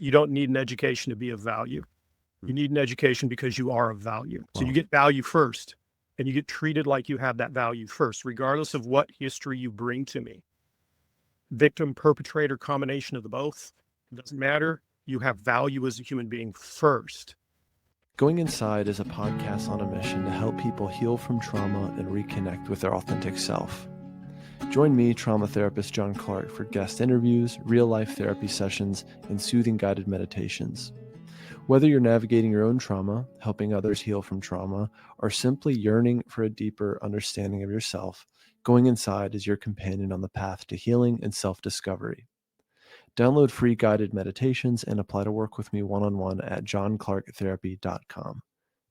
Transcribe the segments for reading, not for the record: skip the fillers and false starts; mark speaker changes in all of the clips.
Speaker 1: You don't need an education to be of value. You need an education because you are of value. So you get value first, and you get treated like you have that value first, regardless of what history you bring to me. Victim, perpetrator, combination of the both, it doesn't matter. You have value as a human being first.
Speaker 2: Going Inside is a podcast on a mission to help people heal from trauma and reconnect with their authentic self. Join me, trauma therapist John Clarke, for guest interviews, real-life therapy sessions, and soothing guided meditations. Whether you're navigating your own trauma, helping others heal from trauma, or simply yearning for a deeper understanding of yourself, Going Inside is your companion on the path to healing and self-discovery. Download free guided meditations and apply to work with me one-on-one at johnclarketherapy.com.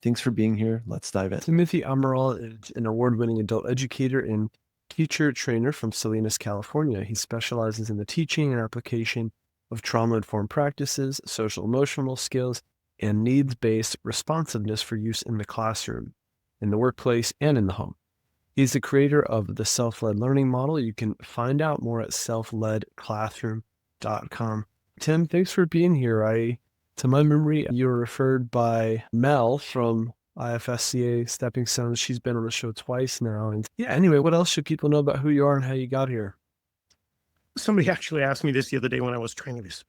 Speaker 2: Thanks for being here. Let's dive in. Tim Amaral is an award-winning adult educator and teacher trainer from Salinas, California. He specializes in the teaching and application of trauma-informed practices, social-emotional skills, and needs-based responsiveness for use in the classroom, in the workplace, and in the home. He's the creator of the self-led learning model. You can find out more at selfledclassroom.com. Tim, thanks for being here. To my memory, you were referred by Mel from IFSCA Stepping Stones. She's been on the show twice now. And yeah, anyway, what else should people know about who you are and how you got here?
Speaker 1: Somebody actually asked me this the other day when I was training this.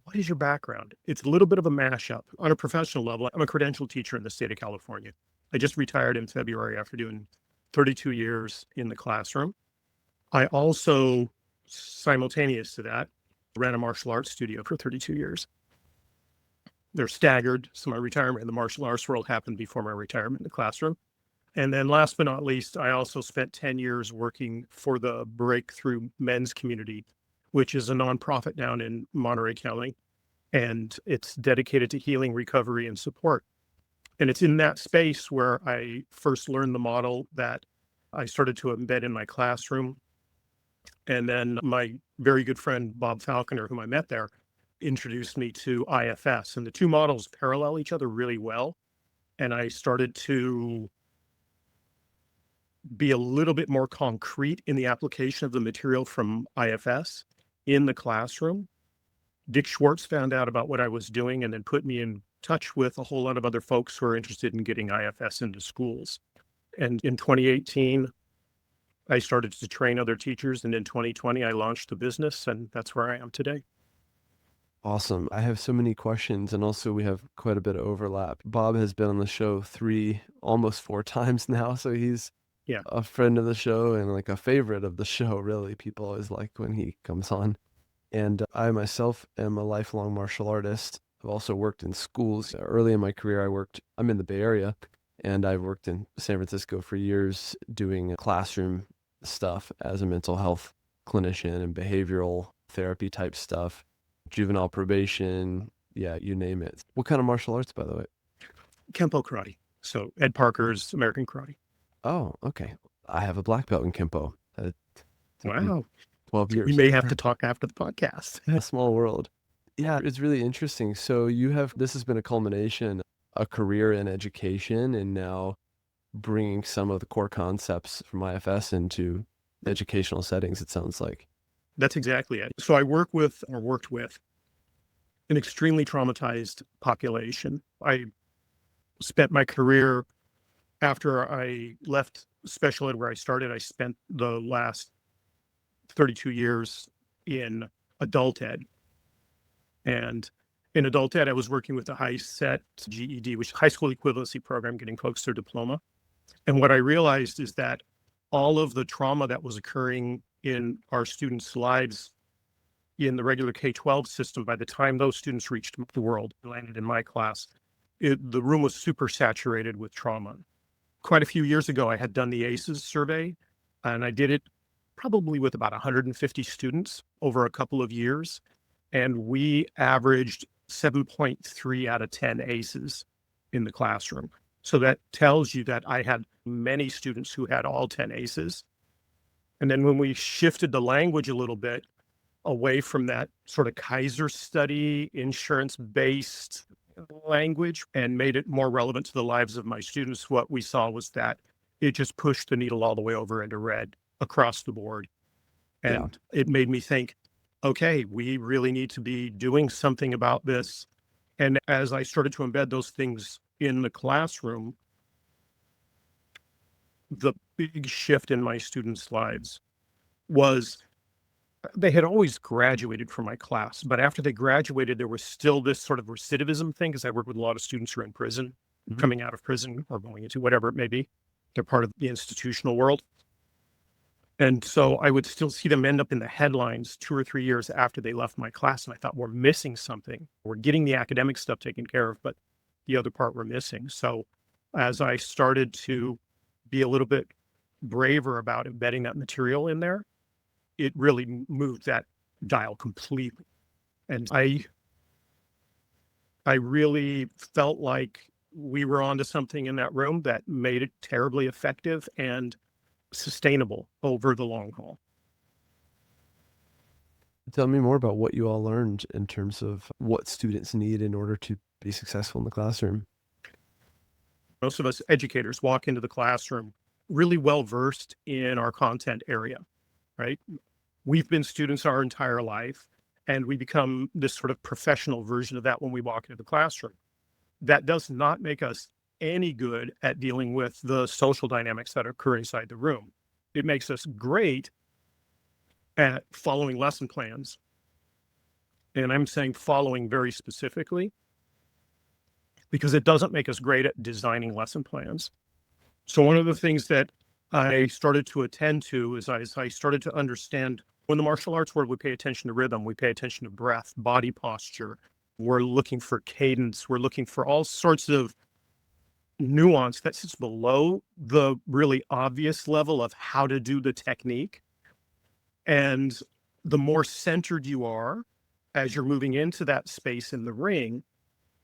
Speaker 1: What is your background? It's a little bit of a mashup. On a professional level, I'm a credentialed teacher in the state of California. I just retired in February after doing 32 years in the classroom. I also, simultaneous to that, ran a martial arts studio for 32 years. They're staggered. So my retirement in the martial arts world happened before my retirement in the classroom. And then last but not least, I also spent 10 years working for the Breakthrough Men's Community, which is a nonprofit down in Monterey County. And it's dedicated to healing, recovery, and support. And it's in that space where I first learned the model that I started to embed in my classroom. And then my very good friend, Bob Falconer, whom I met there, introduced me to IFS. And the two models parallel each other really well. And I started to be a little bit more concrete in the application of the material from IFS in the classroom. Dick Schwartz found out about what I was doing and then put me in touch with a whole lot of other folks who are interested in getting IFS into schools. And in 2018, I started to train other teachers. And in 2020, I launched the business, and that's where I am today.
Speaker 2: Awesome. I have so many questions, and also we have quite a bit of overlap. Bob has been on the show almost 4 times now, so he's a friend of the show and like a favorite of the show, really. People always like when he comes on. And I myself am a lifelong martial artist. I've also worked in schools. Early in my career, I'm in the Bay Area, and I've worked in San Francisco for years doing classroom stuff as a mental health clinician and behavioral therapy type stuff, juvenile probation, you name it. What kind of martial arts, by the way?
Speaker 1: Kempo karate. So Ed Parker's American karate.
Speaker 2: Oh, okay. I have a black belt in Kempo.
Speaker 1: Wow.
Speaker 2: 12 years.
Speaker 1: We may have to talk after the podcast.
Speaker 2: A small world. Yeah, it's really interesting. So this has been a culmination, a career in education, and now bringing some of the core concepts from IFS into educational settings, it sounds like.
Speaker 1: That's exactly it. So I worked with an extremely traumatized population. I spent my career after I left special ed where I started. I spent the last 32 years in adult ed. And in adult ed, I was working with the HiSET GED, which is high school equivalency program, getting folks their diploma. And what I realized is that all of the trauma that was occurring in our students' lives in the regular K-12 system, by the time those students reached the world, landed in my class, the room was super saturated with trauma. Quite a few years ago, I had done the ACEs survey, and I did it probably with about 150 students over a couple of years. And we averaged 7.3 out of 10 ACEs in the classroom. So that tells you that I had many students who had all 10 ACEs. And then when we shifted the language a little bit away from that sort of Kaiser study, insurance-based language, and made it more relevant to the lives of my students, what we saw was that it just pushed the needle all the way over into red across the board. And it made me think, okay, we really need to be doing something about this. And as I started to embed those things in the classroom, the big shift in my students' lives was they had always graduated from my class, but after they graduated, there was still this sort of recidivism thing because I work with a lot of students who are in prison,
Speaker 2: Mhm.
Speaker 1: coming out of prison or going into whatever it may be. They're part of the institutional world. And so I would still see them end up in the headlines 2 or 3 years after they left my class, and I thought, "We're missing something. We're getting the academic stuff taken care of, but the other part we're missing." So as I started to be a little bit braver about embedding that material in there, it really moved that dial completely. And I really felt like we were onto something in that room that made it terribly effective and sustainable over the long haul.
Speaker 2: Tell me more about what you all learned in terms of what students need in order to be successful in the classroom.
Speaker 1: Most of us educators walk into the classroom really well versed in our content area, right? We've been students our entire life, and we become this sort of professional version of that when we walk into the classroom. That does not make us any good at dealing with the social dynamics that occur inside the room. It makes us great at following lesson plans. And I'm saying following very specifically because it doesn't make us great at designing lesson plans. So one of the things that I started to attend to is as I started to understand when the martial arts world, we pay attention to rhythm, we pay attention to breath, body posture. We're looking for cadence. We're looking for all sorts of nuance that sits below the really obvious level of how to do the technique. And the more centered you are as you're moving into that space in the ring,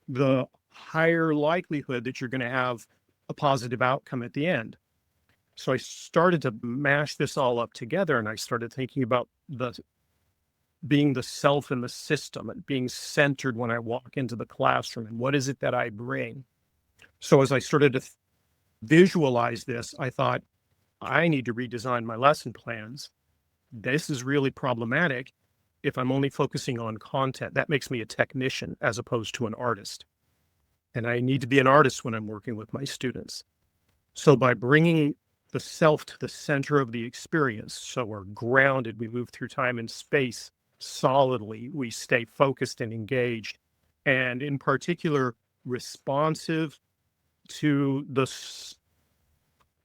Speaker 1: the higher likelihood that you're going to have a positive outcome at the end. So I started to mash this all up together and I started thinking about the being the self in the system and being centered when I walk into the classroom and what is it that I bring. So as I started to visualize this, I thought I need to redesign my lesson plans. This is really problematic if I'm only focusing on content. That makes me a technician as opposed to an artist. And I need to be an artist when I'm working with my students. So by bringing the self to the center of the experience, so we're grounded, we move through time and space solidly, we stay focused and engaged, and in particular, responsive to the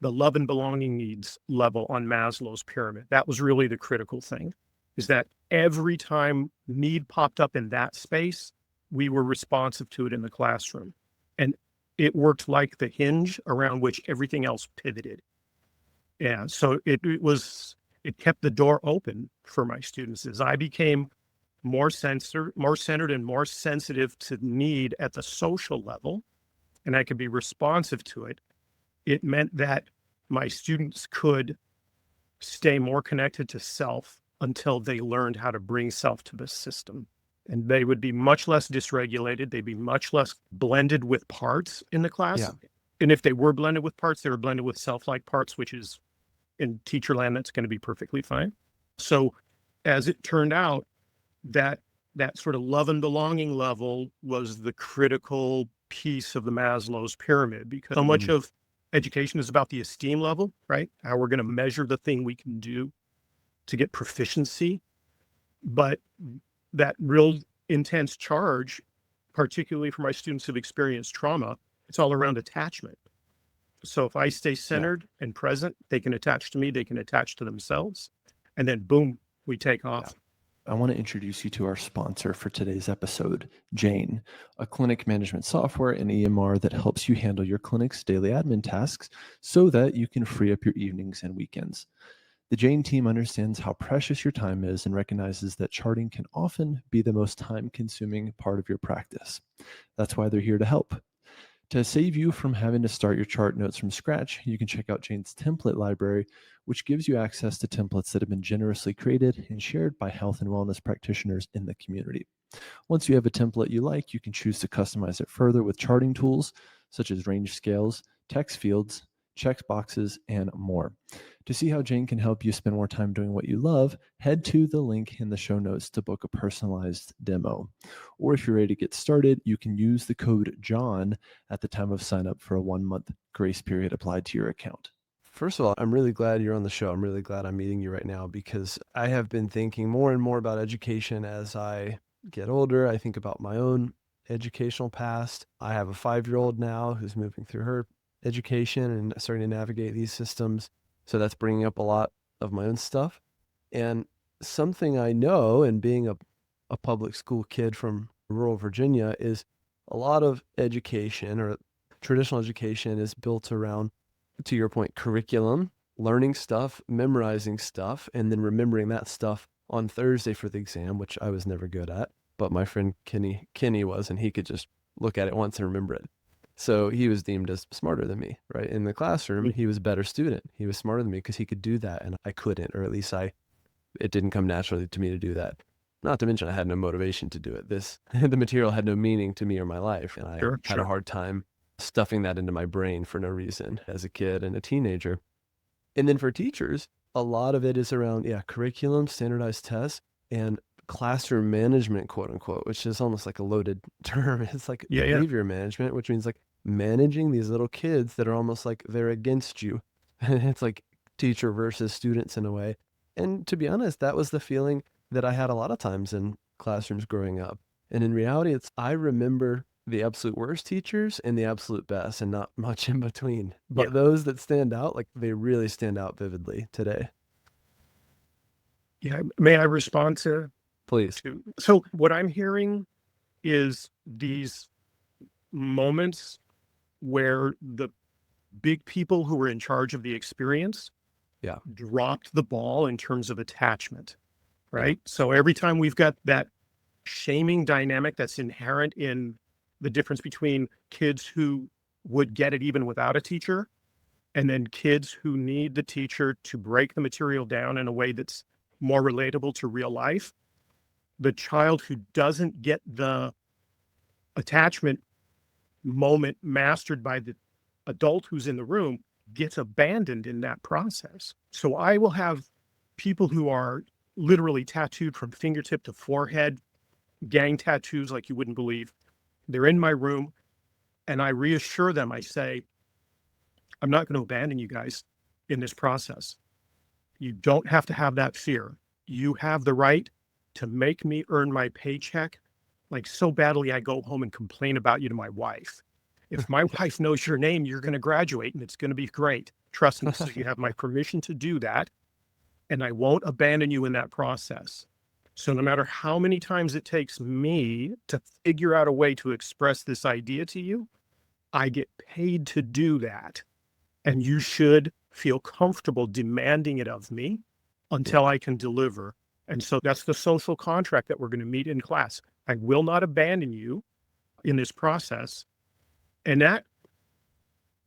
Speaker 1: love and belonging needs level on Maslow's pyramid. That was really the critical thing, is that every time need popped up in that space, we were responsive to it in the classroom. And it worked like the hinge around which everything else pivoted. Yeah. So it kept the door open for my students as I became more centered and more sensitive to need at the social level, and I could be responsive to it. It meant that my students could stay more connected to self until they learned how to bring self to the system. And they would be much less dysregulated. They'd be much less blended with parts in the class.
Speaker 2: Yeah.
Speaker 1: And if they were blended with parts, they were blended with self-like parts, which is in teacher land, that's going to be perfectly fine. So as it turned out, that sort of love and belonging level was the critical piece of the Maslow's pyramid because so much of education is about the esteem level, right? How we're going to measure the thing we can do to get proficiency. But that real intense charge, particularly for my students who've experienced trauma, it's all around attachment. So if I stay centered and present, they can attach to me, they can attach to themselves, and then boom, we take off.
Speaker 2: I want to introduce you to our sponsor for today's episode, Jane, a clinic management software and EMR that helps you handle your clinic's daily admin tasks so that you can free up your evenings and weekends. The Jane team understands how precious your time is and recognizes that charting can often be the most time-consuming part of your practice. That's why they're here to help. To save you from having to start your chart notes from scratch, you can check out Jane's template library, which gives you access to templates that have been generously created and shared by health and wellness practitioners in the community. Once you have a template you like, you can choose to customize it further with charting tools such as range scales, text fields, check boxes, and more. To see how Jane can help you spend more time doing what you love, head to the link in the show notes to book a personalized demo. Or if you're ready to get started, you can use the code JOHN at the time of sign up for a 1-month grace period applied to your account. First of all, I'm really glad you're on the show. I'm really glad I'm meeting you right now because I have been thinking more and more about education as I get older. I think about my own educational past. I have a 5-year-old now who's moving through her education and starting to navigate these systems. So that's bringing up a lot of my own stuff. And something I know, and being a public school kid from rural Virginia, is a lot of education or traditional education is built around, to your point, curriculum, learning stuff, memorizing stuff, and then remembering that stuff on Thursday for the exam, which I was never good at. But my friend Kenny was, and he could just look at it once and remember it. So he was deemed as smarter than me, right? In the classroom, he was a better student. He was smarter than me because he could do that, and I couldn't, or at least it didn't come naturally to me to do that. Not to mention I had no motivation to do it. The material had no meaning to me or my life, and I had a hard time stuffing that into my brain for no reason as a kid and a teenager. And then for teachers, a lot of it is around, curriculum, standardized tests, and classroom management, quote unquote, which is almost like a loaded term. It's like behavior management, which means like managing these little kids that are almost like they're against you. It's like teacher versus students in a way. And to be honest, that was the feeling that I had a lot of times in classrooms growing up. And in reality, I remember the absolute worst teachers and the absolute best, and not much in between. But those that stand out, like they really stand out vividly today.
Speaker 1: Yeah. May I respond to?
Speaker 2: Please.
Speaker 1: So what I'm hearing is these moments where the big people who were in charge of the experience dropped the ball in terms of attachment, right? So every time we've got that shaming dynamic that's inherent in the difference between kids who would get it even without a teacher, and then kids who need the teacher to break the material down in a way that's more relatable to real life. The child who doesn't get the attachment moment mastered by the adult who's in the room gets abandoned in that process. So I will have people who are literally tattooed from fingertip to forehead, gang tattoos like you wouldn't believe. They're in my room, and I reassure them. I say, I'm not going to abandon you guys in this process. You don't have to have that fear. You have the right to make me earn my paycheck like so badly I go home and complain about you to my wife. If my wife knows your name, you're going to graduate and it's going to be great. Trust me. So you have my permission to do that. And I won't abandon you in that process. So no matter how many times it takes me to figure out a way to express this idea to you, I get paid to do that. And you should feel comfortable demanding it of me until I can deliver. And so that's the social contract that we're going to meet in class. I will not abandon you in this process. And that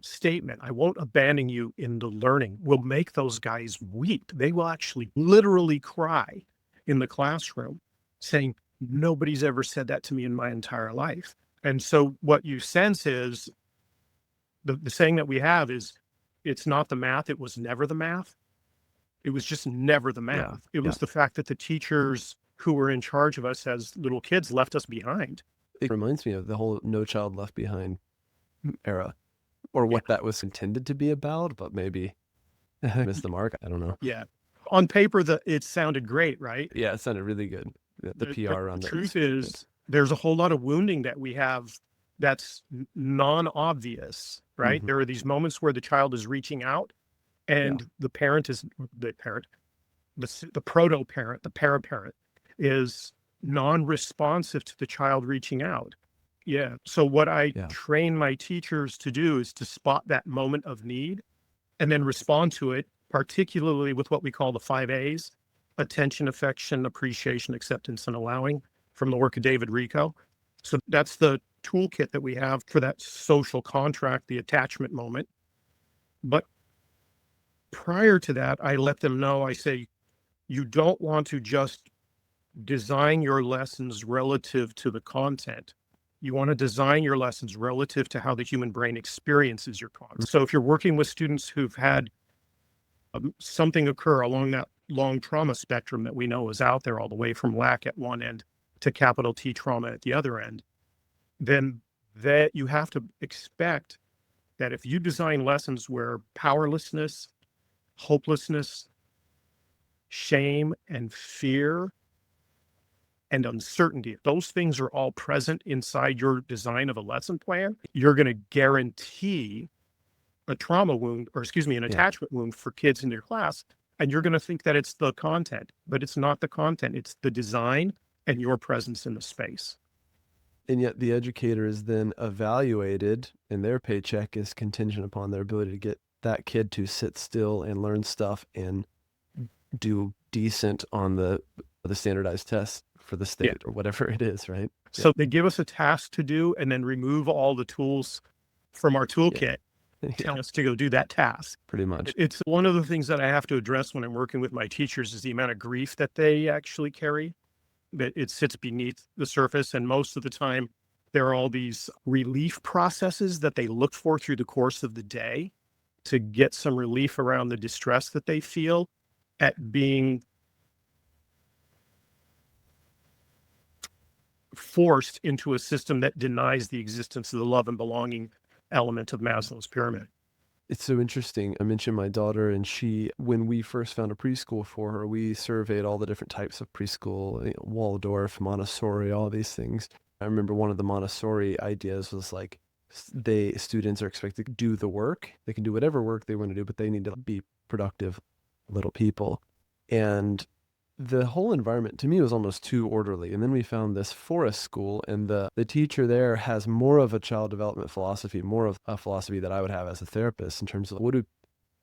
Speaker 1: statement, I won't abandon you in the learning, will make those guys weep. They will actually literally cry in the classroom saying, nobody's ever said that to me in my entire life. And so what you sense is the saying that we have is, it's not the math, it was never the math. It was just never the math. It was the fact that the teachers who were in charge of us as little kids left us behind.
Speaker 2: It reminds me of the whole No Child Left Behind era, or what that was intended to be about, but maybe missed the mark. I don't know.
Speaker 1: Yeah. On paper, it sounded great, right?
Speaker 2: Yeah, it sounded really good. The PR around
Speaker 1: the
Speaker 2: it.
Speaker 1: truth is, there's a whole lot of wounding that we have that's non-obvious, right?
Speaker 2: Mm-hmm.
Speaker 1: There are these moments where the child is reaching out and the proto-parent, the para-parent is non-responsive to the child reaching out. Yeah. So what I train my teachers to do is to spot that moment of need and then respond to it, particularly with what we call the 5 A's: attention, affection, appreciation, acceptance, and allowing, from the work of David Rico. So that's the toolkit that we have for that social contract, the attachment moment. But prior to that, I let them know, I say, you don't want to just design your lessons relative to the content. You want to design your lessons relative to how the human brain experiences your content. So if you're working with students who've had something occur along that long trauma spectrum that we know is out there, all the way from lack at one end to capital T trauma at the other end, then that you have to expect that if you design lessons where powerlessness, hopelessness, shame, and fear and uncertainty, those things are all present inside your design of a lesson plan, you're going to guarantee a trauma wound, or excuse me, an attachment wound for kids in your class. And you're going to think that it's the content, but it's not the content. It's the design and your presence in the space.
Speaker 2: And yet the educator is then evaluated, and their paycheck is contingent upon their ability to get that kid to sit still and learn stuff and do decent on the standardized tests for the state or whatever it is, right?
Speaker 1: So they give us a task to do and then remove all the tools from our toolkit, tell us to go do that task.
Speaker 2: Pretty much.
Speaker 1: It's one of the things that I have to address when I'm working with my teachers is the amount of grief that they actually carry, that it sits beneath the surface. And most of the time, there are all these relief processes that they look for through the course of the day to get some relief around the distress that they feel at being forced into a system that denies the existence of the love and belonging element of Maslow's pyramid.
Speaker 2: It's so interesting. I mentioned my daughter, and when we first found a preschool for her, we surveyed all the different types of preschool, Waldorf, Montessori, all these things. I remember one of the Montessori ideas was like, students are expected to do the work. They can do whatever work they want to do, but they need to be productive little people. And the whole environment to me was almost too orderly. And then we found this forest school, and the teacher there has more of a child development philosophy, more of a philosophy that I would have as a therapist in terms of what do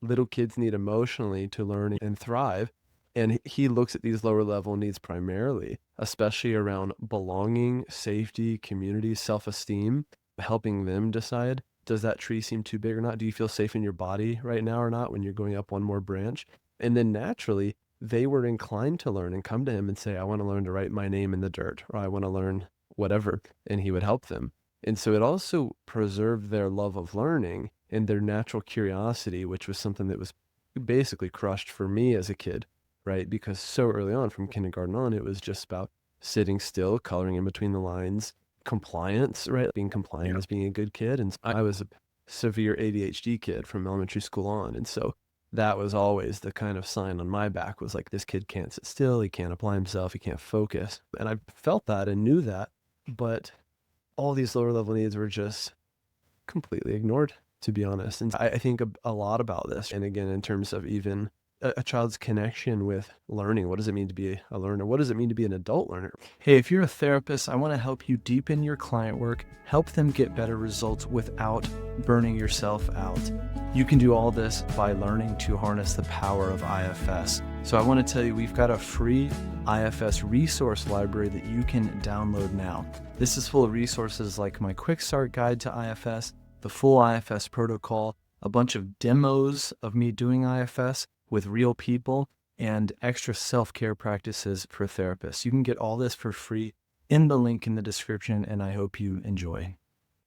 Speaker 2: little kids need emotionally to learn and thrive. And he looks at these lower level needs primarily, especially around belonging, safety, community, self-esteem, helping them decide, does that tree seem too big or not? Do you feel safe in your body right now or not when you're going up one more branch? And then naturally, they were inclined to learn and come to him and say, I want to learn to write my name in the dirt, or I want to learn whatever. And he would help them. And so it also preserved their love of learning and their natural curiosity, which was something that was basically crushed for me as a kid, right? Because so early on, from kindergarten on, it was just about sitting still, coloring in between the lines, compliance, right? Being compliant as being a good kid. And I was a severe ADHD kid from elementary school on. And so that was always the kind of sign on my back, was like, this kid can't sit still, he can't apply himself, he can't focus. And I felt that and knew that, but all these lower level needs were just completely ignored, to be honest. And I think a lot about this. And again, in terms of even a child's connection with learning. What does it mean to be a learner? What does it mean to be an adult learner?
Speaker 3: Hey, if you're a therapist, I want to help you deepen your client work, help them get better results without burning yourself out. You can do all this by learning to harness the power of IFS. So I want to tell you, we've got a free IFS resource library that you can download now. This is full of resources like my quick start guide to IFS, the full IFS protocol, a bunch of demos of me doing IFS with real people, and extra self-care practices for therapists. You can get all this for free in the link in the description, and I hope you enjoy.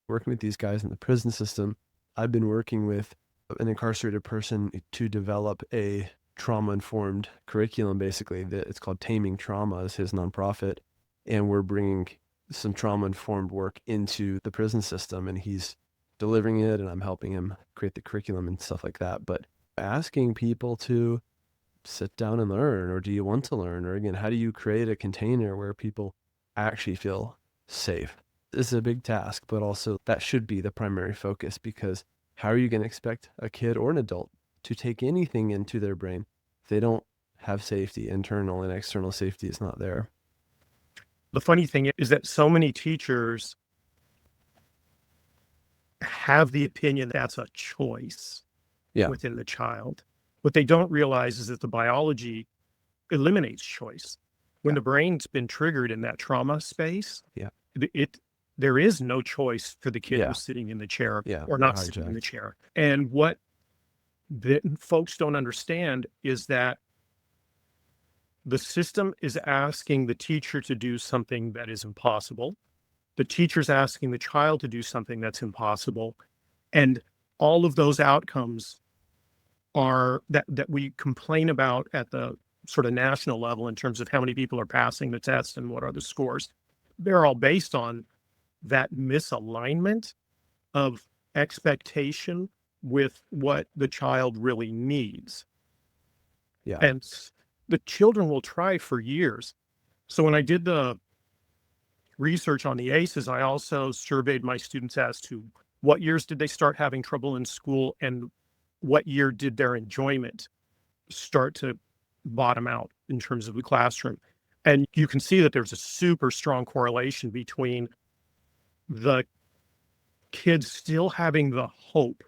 Speaker 2: Working with these guys in the prison system, I've been working with an incarcerated person to develop a trauma-informed curriculum, basically. It's called Taming Trauma, is his nonprofit, and we're bringing some trauma-informed work into the prison system, and he's delivering it, and I'm helping him create the curriculum and stuff like that. But asking people to sit down and learn, or do you want to learn? Or again, how do you create a container where people actually feel safe? This is a big task, but also that should be the primary focus, because how are you going to expect a kid or an adult to take anything into their brain if they don't have safety? Internal and external safety is not there.
Speaker 1: The funny thing is that so many teachers have the opinion that's a choice within the child. What they don't realize is that the biology eliminates choice. When the brain's been triggered in that trauma space, there is no choice for the kid who's sitting in the chair or not sitting in the chair. And what the folks don't understand is that the system is asking the teacher to do something that is impossible, the teacher's asking the child to do something that's impossible. And all of those outcomes are that we complain about at the sort of national level in terms of how many people are passing the test and what are the scores. They're all based on that misalignment of expectation with what the child really needs.
Speaker 2: Yeah.
Speaker 1: And the children will try for years. So when I did the research on the ACEs, I also surveyed my students as to what years did they start having trouble in school and what year did their enjoyment start to bottom out in terms of the classroom. And you can see that there's a super strong correlation between the kids still having the hope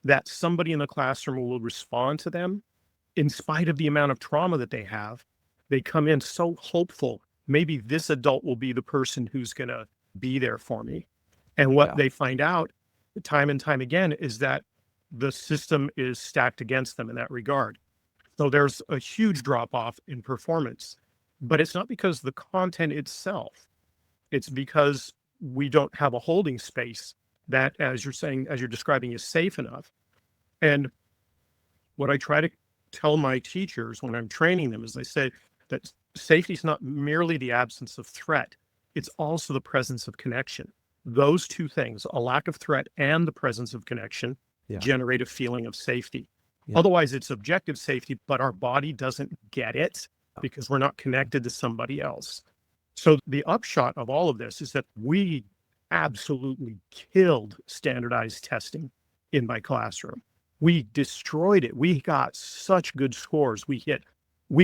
Speaker 1: that somebody in the classroom will respond to them in spite of the amount of trauma that they have. They come in so hopeful, maybe this adult will be the person who's going to be there for me. And what they find out time and time again is that the system is stacked against them in that regard. So there's a huge drop off in performance, but it's not because of the content itself. It's because we don't have a holding space that, as you're saying, as you're describing, is safe enough. And what I try to tell my teachers when I'm training them is I say that safety is not merely the absence of threat. It's also the presence of connection. Those two things, a lack of threat and the presence of connection, generate a feeling of safety. Otherwise, it's objective safety, but our body doesn't get it because we're not connected to somebody else. So the upshot of all of this is that we absolutely killed standardized testing in my classroom. We destroyed it. We got such good scores. We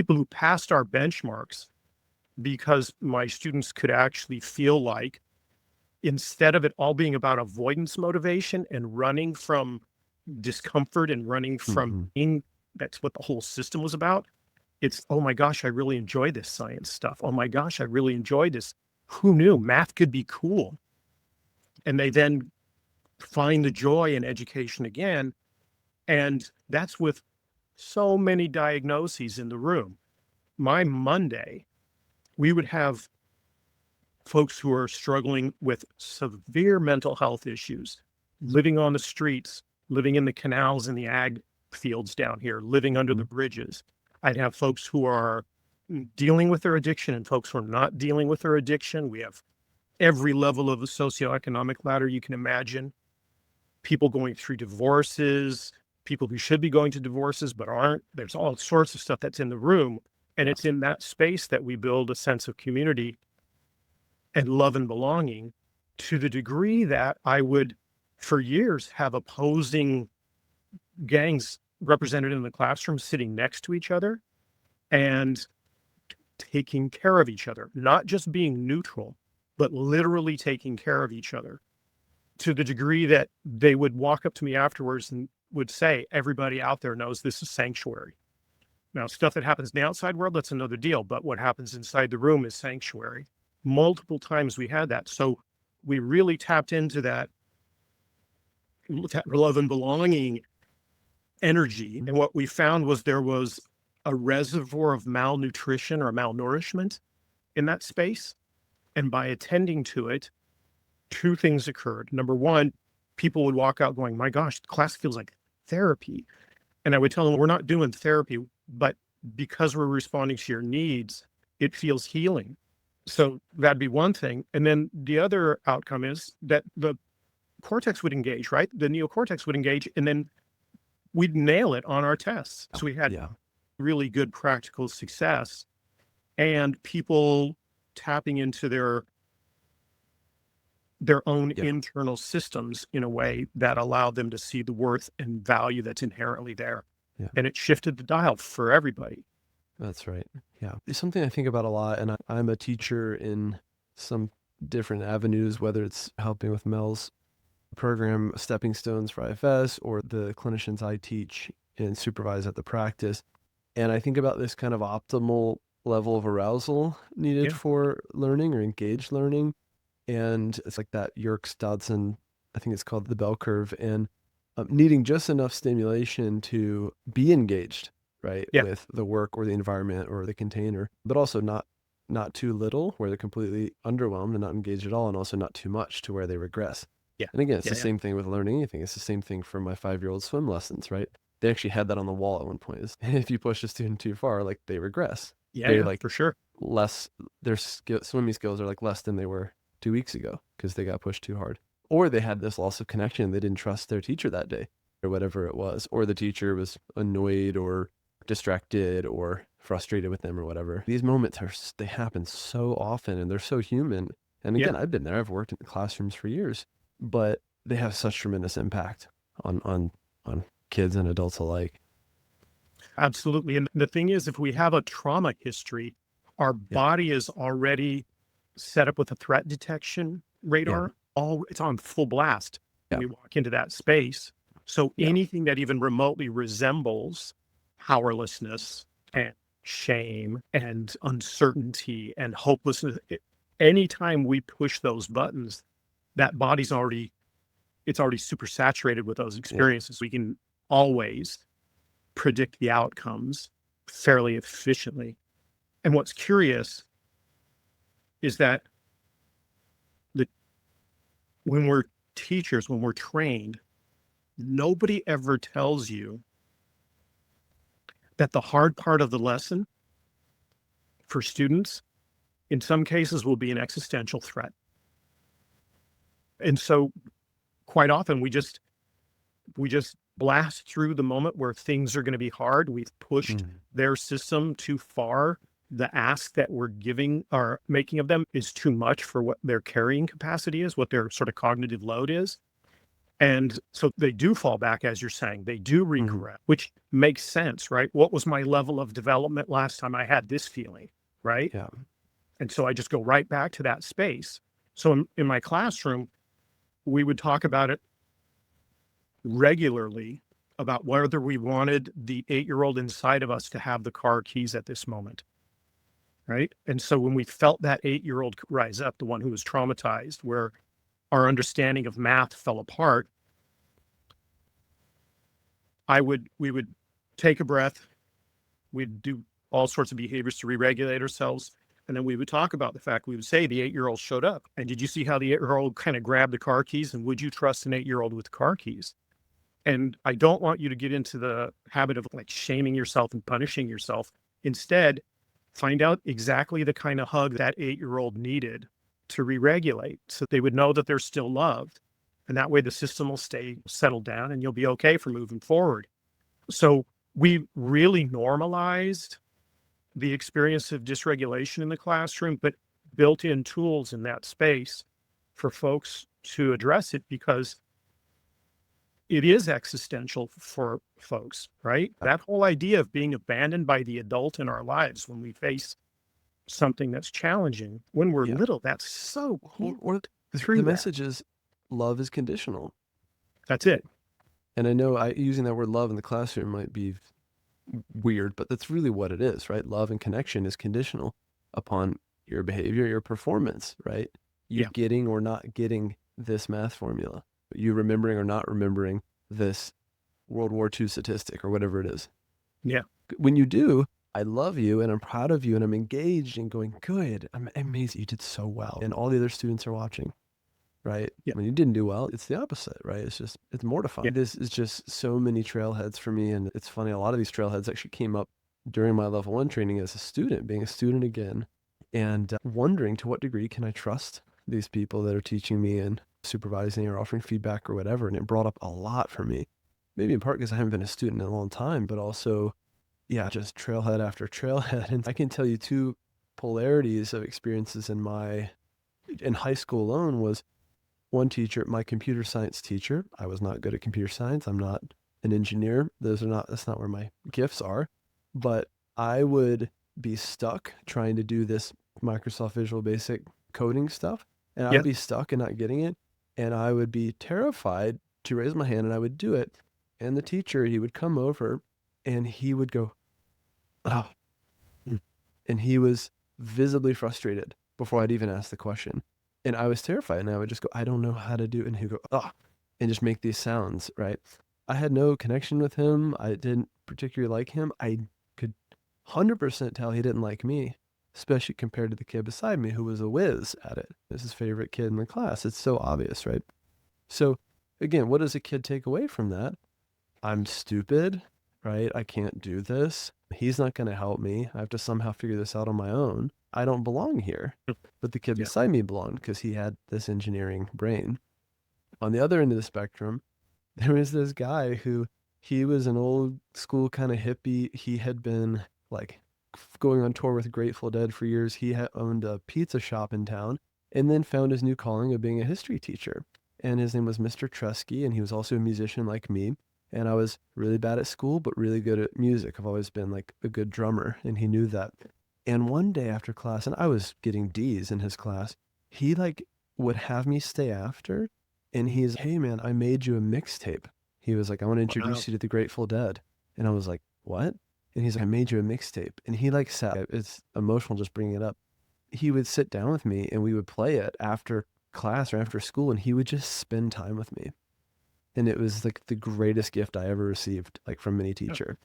Speaker 1: blew past our benchmarks because my students could actually feel like, instead of it all being about avoidance motivation and running from discomfort and running from pain, that's what the whole system was about. It's, oh my gosh, I really enjoy this science stuff. Oh my gosh, I really enjoy this. Who knew math could be cool? And they then find the joy in education again. And that's with so many diagnoses in the room. My Monday, we would have folks who are struggling with severe mental health issues, living on the streets, living in the canals and the ag fields down here, living under the bridges. I'd have folks who are dealing with their addiction and folks who are not dealing with their addiction. We have every level of the socioeconomic ladder you can imagine. People going through divorces, people who should be going to divorces but aren't. There's all sorts of stuff that's in the room. And it's in that space that we build a sense of community and love and belonging, to the degree that I would, for years, have opposing gangs represented in the classroom sitting next to each other and taking care of each other, not just being neutral, but literally taking care of each other, to the degree that they would walk up to me afterwards and would say, everybody out there knows this is sanctuary. Now, stuff that happens in the outside world, that's another deal, but what happens inside the room is sanctuary. Multiple times we had that. So we really tapped into that love and belonging energy. And what we found was there was a reservoir of malnutrition or malnourishment in that space. And by attending to it, two things occurred. Number one, people would walk out going, my gosh, the class feels like therapy. And I would tell them, we're not doing therapy, but because we're responding to your needs, it feels healing. So that'd be one thing. And then the other outcome is that the cortex would engage, right? The neocortex would engage, and then we'd nail it on our tests. So we had really good practical success and people tapping into their own internal systems in a way that allowed them to see the worth and value that's inherently there. And it shifted the dial for everybody.
Speaker 2: That's right. Yeah. It's something I think about a lot, and I'm a teacher in some different avenues, whether it's helping with Mel's program, Stepping Stones for IFS, or the clinicians I teach and supervise at the practice. And I think about this kind of optimal level of arousal needed for learning or engaged learning. And it's like that Yerkes-Dodson, I think it's called the bell curve, and needing just enough stimulation to be engaged, right, with the work or the environment or the container, but also not not too little where they're completely underwhelmed and not engaged at all, and also not too much to where they regress.
Speaker 1: Yeah.
Speaker 2: And again, it's
Speaker 1: Yeah.
Speaker 2: the same thing with learning anything. It's the same thing for my 5-year-old swim lessons, right? They actually had that on the wall at one point. If you push a student too far, like they regress.
Speaker 1: Yeah.
Speaker 2: They're
Speaker 1: Yeah,
Speaker 2: like
Speaker 1: for sure.
Speaker 2: less, their swimming skills are like less than they were 2 weeks ago because they got pushed too hard. Or they had this loss of connection. They didn't trust their teacher that day or whatever it was. Or the teacher was annoyed or distracted or frustrated with them or whatever. These moments they happen so often and they're so human. And again, I've been there. I've worked in the classrooms for years, but they have such tremendous impact on kids and adults alike.
Speaker 1: Absolutely. And the thing is, if we have a trauma history, our body is already set up with a threat detection radar. It's on full blast when we walk into that space. So anything that even remotely resembles powerlessness and shame and uncertainty and hopelessness, anytime we push those buttons, that body's already super saturated with those experiences. We can always predict the outcomes fairly efficiently. And what's curious is that when we're teachers, when we're trained, nobody ever tells you that the hard part of the lesson for students, in some cases, will be an existential threat. And so quite often we just blast through the moment where things are going to be hard. We've pushed their system too far. The ask that we're giving or making of them is too much for what their carrying capacity is, what their sort of cognitive load is. And so they do fall back, as you're saying, they do regret, which makes sense, right? What was my level of development last time I had this feeling, right?
Speaker 2: Yeah.
Speaker 1: And so I just go right back to that space. So in my classroom, we would talk about it regularly about whether we wanted the 8-year-old inside of us to have the car keys at this moment. Right. And so when we felt that 8-year-old rise up, the one who was traumatized, where our understanding of math fell apart, we would take a breath. We'd do all sorts of behaviors to re-regulate ourselves. And then we would talk about the fact, we would say the 8-year-old showed up. And did you see how the 8-year-old kind of grabbed the car keys? And would you trust an 8-year-old with the car keys? And I don't want you to get into the habit of like shaming yourself and punishing yourself. Instead, find out exactly the kind of hug that 8-year-old needed to re-regulate so they would know that they're still loved. And that way the system will stay settled down and you'll be okay for moving forward. So we really normalized the experience of dysregulation in the classroom, but built in tools in that space for folks to address it because it is existential for folks, right? That whole idea of being abandoned by the adult in our lives when we face something that's challenging when we're little, that's so cool.
Speaker 2: The message is love is conditional.
Speaker 1: That's it.
Speaker 2: And I know using that word love in the classroom might be weird, but that's really what it is, right? Love and connection is conditional upon your behavior, your performance, right? You getting or not getting this math formula, you remembering or not remembering this World War II statistic or whatever it is.
Speaker 1: Yeah.
Speaker 2: When you do, I love you and I'm proud of you and I'm engaged and going, good, I'm amazed you did so well. And all the other students are watching, right?
Speaker 1: Yeah.
Speaker 2: When you didn't do well, it's the opposite, right? It's mortifying.
Speaker 1: Yeah.
Speaker 2: This is just so many trailheads for me. And it's funny, a lot of these trailheads actually came up during my level 1 training as a student, being a student again, and wondering to what degree can I trust these people that are teaching me and supervising or offering feedback or whatever. And it brought up a lot for me, maybe in part because I haven't been a student in a long time, but also, just trailhead after trailhead. And I can tell you 2 polarities of experiences in high school alone was one teacher, my computer science teacher. I was not good at computer science. I'm not an engineer. That's not where my gifts are, but I would be stuck trying to do this Microsoft Visual Basic coding stuff. And I'd be stuck and not getting it. And I would be terrified to raise my hand and I would do it. And the teacher, he would come over and he would go, oh. And he was visibly frustrated before I'd even ask the question. And I was terrified and I would just go, I don't know how to do it. And he'd go, oh, and just make these sounds, right? I had no connection with him. I didn't particularly like him. I could 100% tell he didn't like me. especially compared to the kid beside me who was a whiz at it. This is his favorite kid in the class. It's so obvious, right? So again, what does a kid take away from that? I'm stupid, right? I can't do this. He's not going to help me. I have to somehow figure this out on my own. I don't belong here. But the kid
Speaker 1: Yeah.
Speaker 2: beside me belonged because he had this engineering brain. On the other end of the spectrum, there was this guy who he was an old school kind of hippie. He had been like going on tour with Grateful Dead for years. He had owned a pizza shop in town and then found his new calling of being a history teacher. And his name was Mr. Trusky, and he was also a musician like me. And I was really bad at school, but really good at music. I've always been like a good drummer, and he knew that. And one day after class, and I was getting D's in his class, he like would have me stay after, and he's, hey man, I made you a mixtape. He was like, I want to introduce you to the Grateful Dead. And I was like, what? And he's like, I made you a mixtape. And he like sat, it's emotional just bringing it up. He would sit down with me and we would play it after class or after school, and he would just spend time with me. And it was like the greatest gift I ever received, like from any teacher.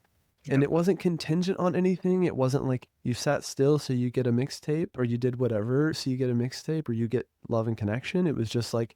Speaker 2: And it wasn't contingent on anything. It wasn't like you sat still so you get a mixtape, or you did whatever so you get a mixtape, or you get love and connection. It was just like,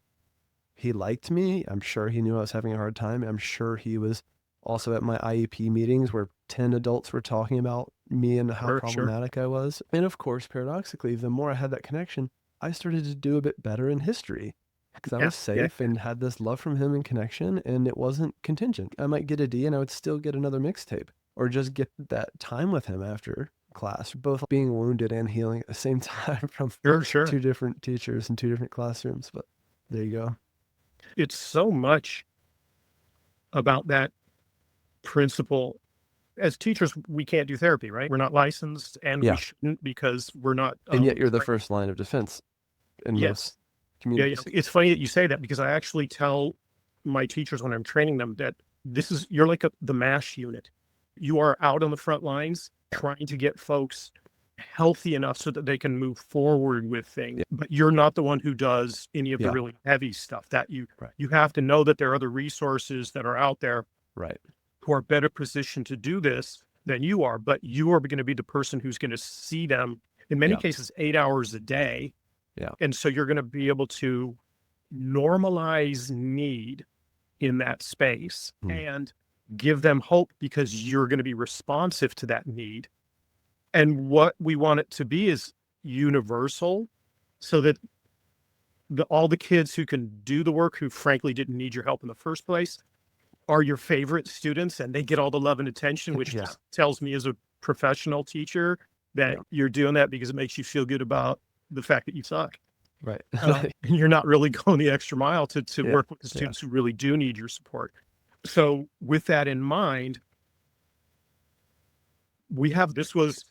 Speaker 2: he liked me. I'm sure he knew I was having a hard time. I'm sure he was also at my IEP meetings where 10 adults were talking about me and how problematic I was. And of course, paradoxically, the more I had that connection, I started to do a bit better in history because I was safe and had this love from him and connection, and it wasn't contingent. I might get a D and I would still get another mixtape, or just get that time with him after class, both being wounded and healing at the same time from two different teachers in two different classrooms. But there you go.
Speaker 1: It's so much about that principle. As teachers, we can't do therapy, right? We're not licensed, and we shouldn't, because we're not.
Speaker 2: And yet you're the first line of defense in most communities.
Speaker 1: Yeah, it's funny that you say that, because I actually tell my teachers when I'm training them that you're like the MASH unit. You are out on the front lines trying to get folks healthy enough so that they can move forward with things, but you're not the one who does any of the really heavy stuff. That you have to know that there are other resources that are out there, who are better positioned to do this than you are, but you are going to be the person who's going to see them in many cases 8 hours a day. And so you're going to be able to normalize need in that space and give them hope, because you're going to be responsive to that need. And what we want it to be is universal, so that all the kids who can do the work, who frankly didn't need your help in the first place, are your favorite students, and they get all the love and attention, which just tells me as a professional teacher that you're doing that because it makes you feel good about the fact that you suck.
Speaker 2: Right.
Speaker 1: And you're not really going the extra mile to work with the students who really do need your support. So with that in mind, this was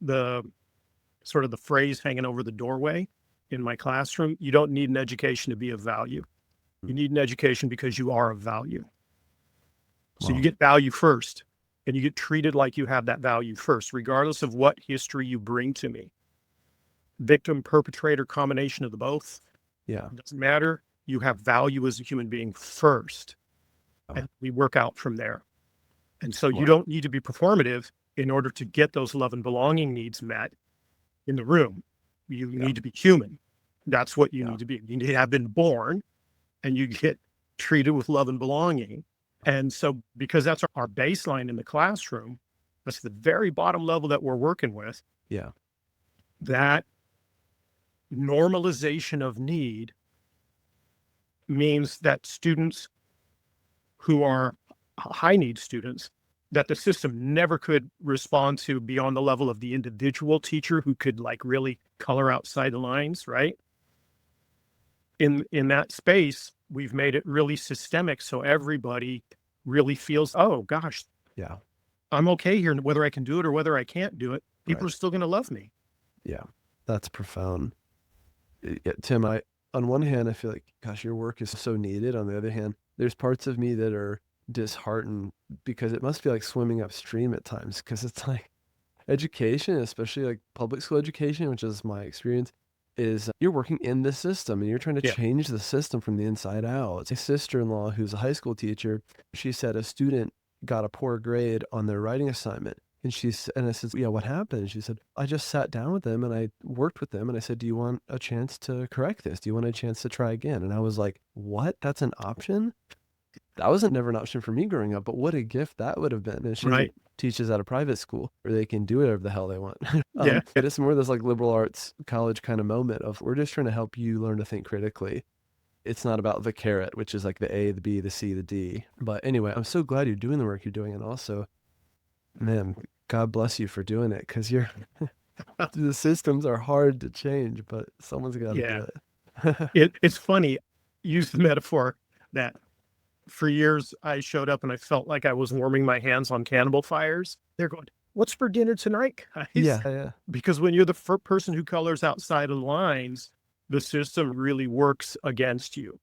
Speaker 1: the sort of the phrase hanging over the doorway in my classroom. You don't need an education to be of value. You need an education because you are of value. So you get value first, and you get treated like you have that value first, regardless of what history you bring to me. Victim, perpetrator, combination of the both. It doesn't matter. You have value as a human being first, and we work out from there. And so you don't need to be performative in order to get those love and belonging needs met in the room. You need to be human. That's what you need to be. You need to have been born, and you get treated with love and belonging. And so, because that's our baseline in the classroom, that's the very bottom level that we're working with. That normalization of need means that students who are high need students, that the system never could respond to beyond the level of the individual teacher who could like really color outside the lines, right? In that space, we've made it really systemic, so everybody really feels, oh gosh, I'm okay here, whether I can do it or whether I can't do it. People are still going to love me.
Speaker 2: That's profound. Tim, on one hand, I feel like, gosh, your work is so needed. On the other hand, there's parts of me that are disheartened, because it must feel like swimming upstream at times, because it's like education, especially like public school education, which is my experience, is you're working in the system and you're trying to change the system from the inside out. It's a sister-in-law who's a high school teacher. She said a student got a poor grade on their writing assignment, And and I said, yeah, what happened? And she said, I just sat down with them and I worked with them and I said, do you want a chance to correct this? Do you want a chance to try again? And I was like, what? That's an option? That wasn't never an option for me growing up, but what a gift that would have been. And she
Speaker 1: Right.
Speaker 2: teaches at a private school where they can do whatever the hell they want.
Speaker 1: Yeah.
Speaker 2: It's more this like liberal arts college kind of moment of we're just trying to help you learn to think critically. It's not about the carrot, which is like the A, the B, the C, the D. But anyway, I'm so glad you're doing the work you're doing. And also, man, God bless you for doing it, because the systems are hard to change, but someone's got to do it.
Speaker 1: It's funny. Use the metaphor that for years I showed up and I felt like I was warming my hands on cannibal fires. They're going, what's for dinner tonight, guys?
Speaker 2: Yeah.
Speaker 1: Because when you're the person who colors outside of the lines, the system really works against you.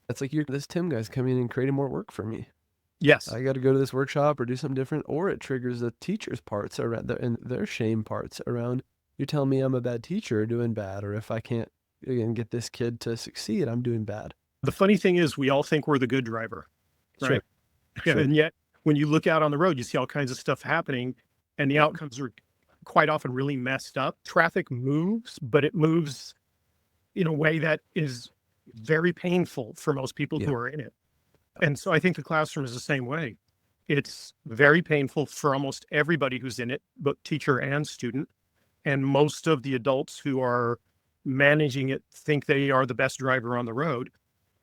Speaker 2: It's like this Tim guy's coming in and creating more work for me.
Speaker 1: Yes.
Speaker 2: I got to go to this workshop or do something different, or it triggers the teacher's parts around and their shame parts around, you're telling me I'm a bad teacher, doing bad, or if I can't again get this kid to succeed, I'm doing bad.
Speaker 1: The funny thing is we all think we're the good driver, right?
Speaker 2: Sure.
Speaker 1: And yet when you look out on the road, you see all kinds of stuff happening and the outcomes are quite often really messed up. Traffic moves, but it moves in a way that is very painful for most people who are in it. And so I think the classroom is the same way. It's very painful for almost everybody who's in it, both teacher and student. And most of the adults who are managing it think they are the best driver on the road.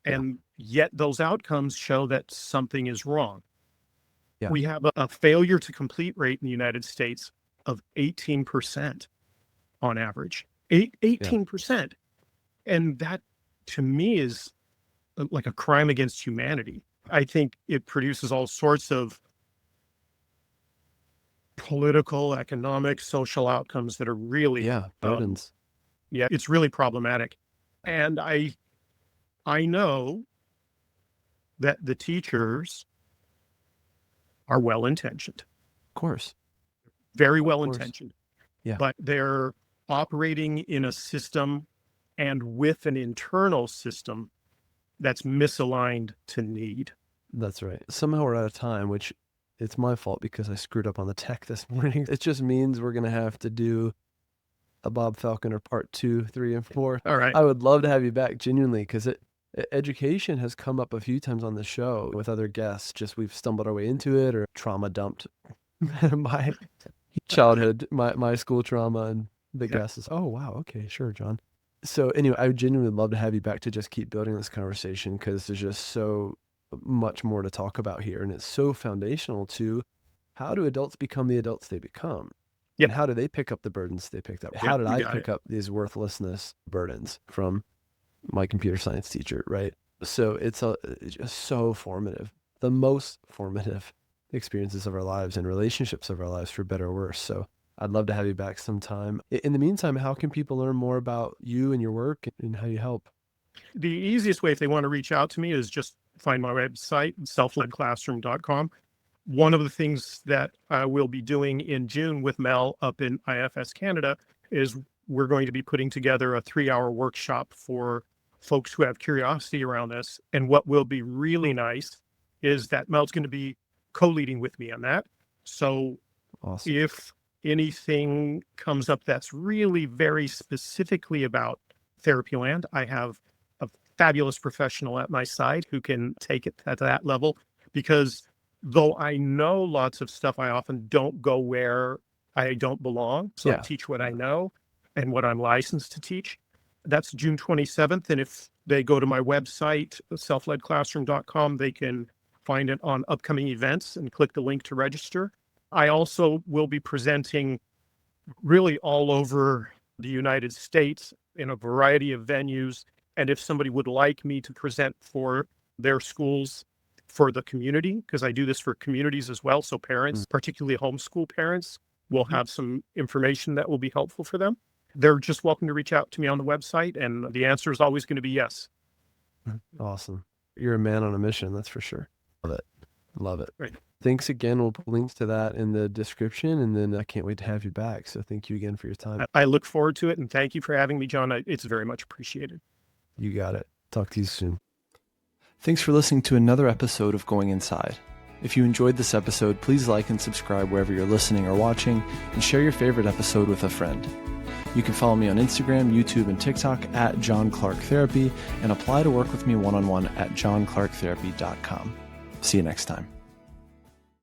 Speaker 1: And yet those outcomes show that something is wrong.
Speaker 2: Yeah.
Speaker 1: We have a failure to complete rate in the United States of 18% on average. 18%. And that, to me, is like a crime against humanity. I think it produces all sorts of political, economic, social outcomes that are really
Speaker 2: burdens.
Speaker 1: It's really problematic. And I know that the teachers are well-intentioned.
Speaker 2: Of course.
Speaker 1: Very well-intentioned.
Speaker 2: Yeah.
Speaker 1: But they're operating in a system and with an internal system that's misaligned to need.
Speaker 2: That's right. Somehow we're out of time, which it's my fault because I screwed up on the tech this morning. It just means we're going to have to do a Bob Falconer part 2, 3, and 4.
Speaker 1: All right.
Speaker 2: I would love to have you back genuinely, because education has come up a few times on the show with other guests. Just we've stumbled our way into it or trauma dumped my childhood, my school trauma, and the guest is, oh, wow. Okay, sure, John. So anyway, I would genuinely love to have you back to just keep building this conversation, because there's just so much more to talk about here. And it's so foundational to how do adults become the adults they become? And how do they pick up the burdens they picked up? How did I pick up these worthlessness burdens from my computer science teacher, right? So it's just so formative, the most formative experiences of our lives and relationships of our lives, for better or worse. So I'd love to have you back sometime. In the meantime, how can people learn more about you and your work and how you help?
Speaker 1: The easiest way, if they want to reach out to me, is just find my website, selfledclassroom.com. One of the things that I will be doing in June with Mel up in IFS Canada is we're going to be putting together a 3-hour workshop for folks who have curiosity around this. And what will be really nice is that Mel's going to be co-leading with me on that. So
Speaker 2: awesome.
Speaker 1: If anything comes up that's really very specifically about Therapy Land, I have a fabulous professional at my side who can take it at that level, because though I know lots of stuff, I often don't go where I don't belong. So I teach what I know and what I'm licensed to teach. That's June 27th. And if they go to my website, selfledclassroom.com, they can find it on upcoming events and click the link to register. I also will be presenting really all over the United States in a variety of venues. And if somebody would like me to present for their schools, for the community, because I do this for communities as well. So parents, particularly homeschool parents, will have some information that will be helpful for them. They're just welcome to reach out to me on the website, and the answer is always going to be yes.
Speaker 2: Awesome. You're a man on a mission, that's for sure. Love it.
Speaker 1: Right.
Speaker 2: Thanks again. We'll put links to that in the description, and then I can't wait to have you back. So thank you again for your time.
Speaker 1: I look forward to it, and thank you for having me, John. It's very much appreciated.
Speaker 2: You got it. Talk to you soon.
Speaker 3: Thanks for listening to another episode of Going Inside.
Speaker 2: If you enjoyed this episode, please like and subscribe wherever you're listening or watching, and share your favorite episode with a friend. You can follow me on Instagram, YouTube, and TikTok at John Clarke Therapy, and apply to work with me one-on-one at johnclarketherapy.com. See you next time.